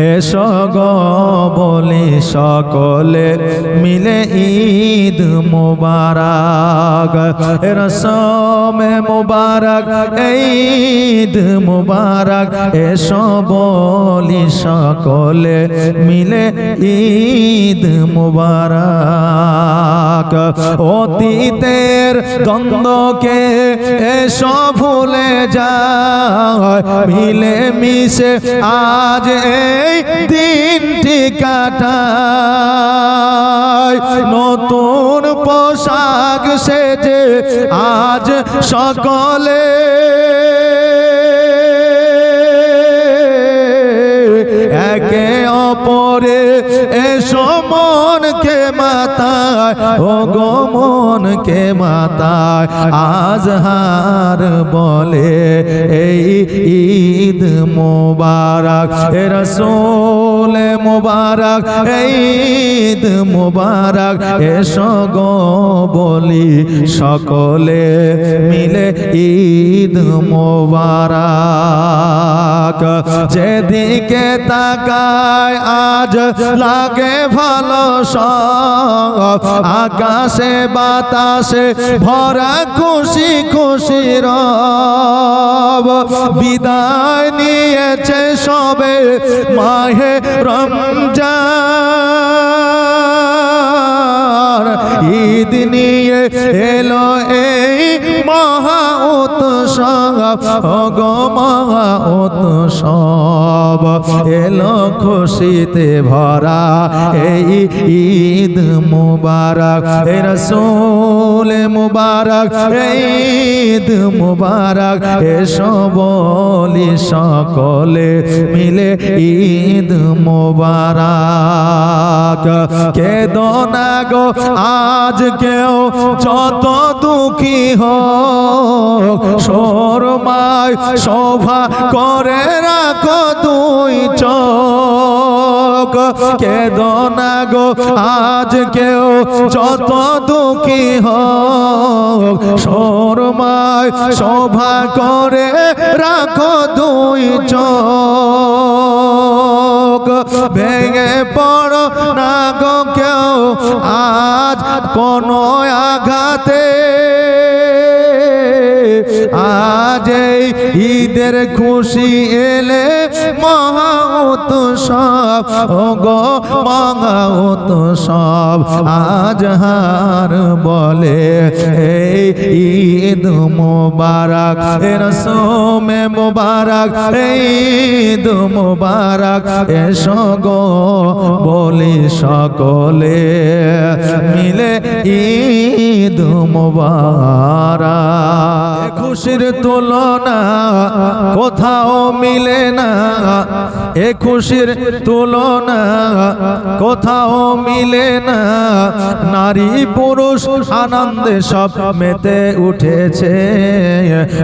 এসো গো বলি সকলে মিলে ঈদ মুবারক, রসমে মুবারক ঈদ মুবারক। এসো বলি সকলে মিলে ঈদ মুবারক। অতীতের দ্বন্দ্বকে এসো ভুলে যায়, মিলে মিশে আজ এই দিনটি কাটায়। নতুন পোশাক সেজে আজ সকলে একে অপরে এসো মনকে মাতায়, ও গো মনকে মাতায়। আজহার বলে এই ঈদ মুবারক, রাসূল মুবারক ঈদ মুবারক। এসো গো বলি সকলে মিলে ঈদ মুবারক। যেদিকে তাকায় আজ লাগে ভালো সব, আকাশে বাতাসে ভরা খুশি খুশি রব। বিদায় নিয়েছে সবে মাহে রমজান, ঈদ নিয়ে এলো এই মহা উৎসব, গো মহা উৎসব। এলো খুশিতে ভরা এই ঈদ মুবারক, রাসূল মুবারক ঈদ মুবারক। এসো বলি সকলে মিলে ঈদ মুবারক। কেঁদো না গো আজ কেউ যত দুঃখী হোক, শোরমায় শোভা করে রাখো দুই চোখ। কেঁদো না গো আজ কেউ যত দুঃখী হোক, শোরমায় শোভা করে রাখো দুই চোখ। ভেঙে পড়ো না গো কেউ আজ কোনো আঘাতে, আজ এই ঈদের খুশি এলে মহা উৎসব, ও গো মহা উৎসব। আজহার বলে এই ঈদ মুবারক, রসমে মুবারক ঈদ মুবারক। এসো গো বলি সকলে মিলে ঈদ মুবারক। খুশির তুলনা কোথাও মিলে না, এ খুশির তুলনা কোথাও মিলে না। নারী পুরুষ আনন্দে সব মেতে উঠেছে,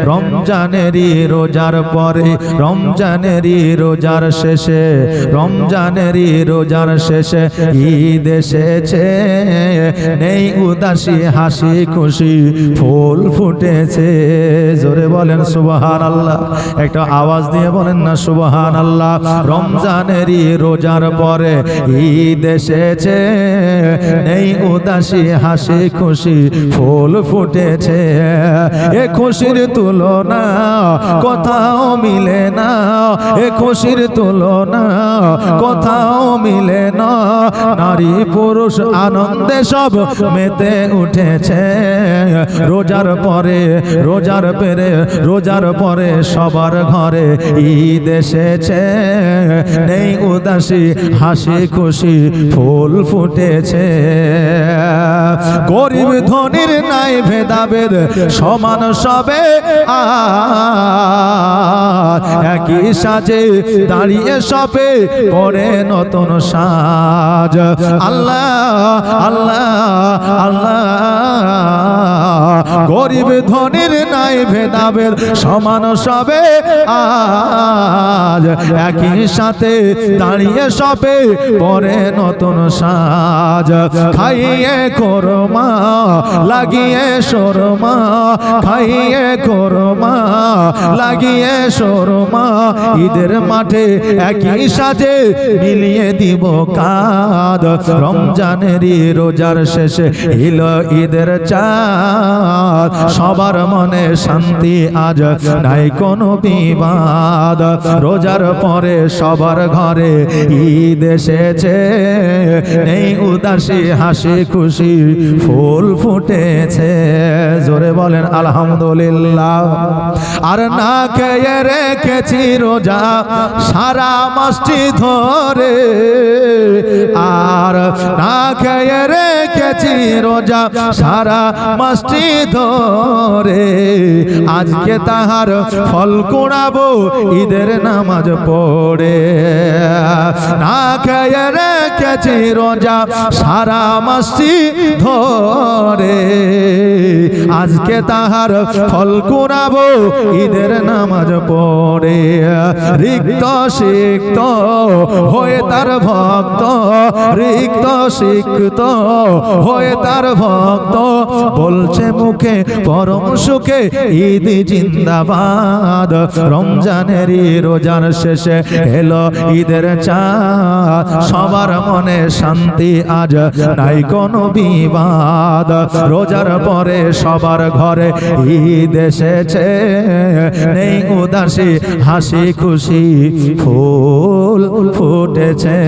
রমজানেরই রোজার পরে, রমজানেরই রোজার শেষে, রমজানেরই রোজার শেষে ঈদ এসেছে। নেই উদাসী হাসি খুশি ফুল ফুটেছে। জোরে বলেন সুবহানাল্লাহ, একটা আওয়াজ দিয়ে বলেন না সুবহানাল্লাহ। রমজানেরই রোজার পরে ঈদ এসেছে, নেই উদাসী হাসি খুশি ফুল ফুটেছে। এ খুশির তুলনা কোথাও মিলে না, এ খুশির তুলনা কোথাও মিলে না। নারী পুরুষ আনন্দে সব মেতে উঠেছে, রোজার পরে রোজার পেরে রোজার পরে সবার ঘরে ঈদ এসেছে। নেই উদাসী হাসি খুশি ফুল ফুটেছে। গরিব ধনীর নাই ভেদাভেদ সমান সবে একই সাজে দাঁড়িয়ে সবে পরে নতুন সাজ। আল্লাহ আল্লাহ আল্লাহ, গরিব ধনীর নাই ভেদাভেদ সমান সবে আজ একই সাথে দাঁড়িয়ে সবে পরে নতুন সাজ খাইয়ে কোরমা লাগিয়ে শোরমা খাইয়ে কোরমা লাগিয়ে শোরমা ঈদের মাঠে একই সাথে মিলিয়ে দিব কাঁদ রমজানেরই রোজার শেষে এলো ঈদের চাঁদ সবার মনে শান্তি আজ নাই কোনো বিবাদ রোজার পরে সবার ঘরে ঈদ এসেছে নেই উদাসী হাসি খুশি ফুল ফুটেছে জোরে বলেন আলহামদুলিল্লাহ আর না খেয়ে রেখেছি রোজা সারা মাসটি ধরে আর না খেয়ে রেখেছি রোজা সারা মাসটি ধরে আজকে তাহার ফল কুড়াবো ঈদের নামাজ পড়ে না খেয়ে রেখেছি রোজা সারা মাসটি ধরে আজকে তাহার ফল কুড়াবো ঈদের নামাজ পড়ে রিক্ত সিক্ত হয়ে তার ভক্ত রিক্ত সিক্ত হয়ে তার ভক্ত বলছে মুখে পরম সুখে ঈদ জিন্দাবাদ রমজানেরই রোজার শেষে এলো ঈদের চাঁদ সবার মনে শান্তি আজ নাই কোনো বিবাদ রোজার পরে সবার ঘরে ঈদ এসেছে নেই উদাসী হাসি খুশি ফুল ফুটেছে।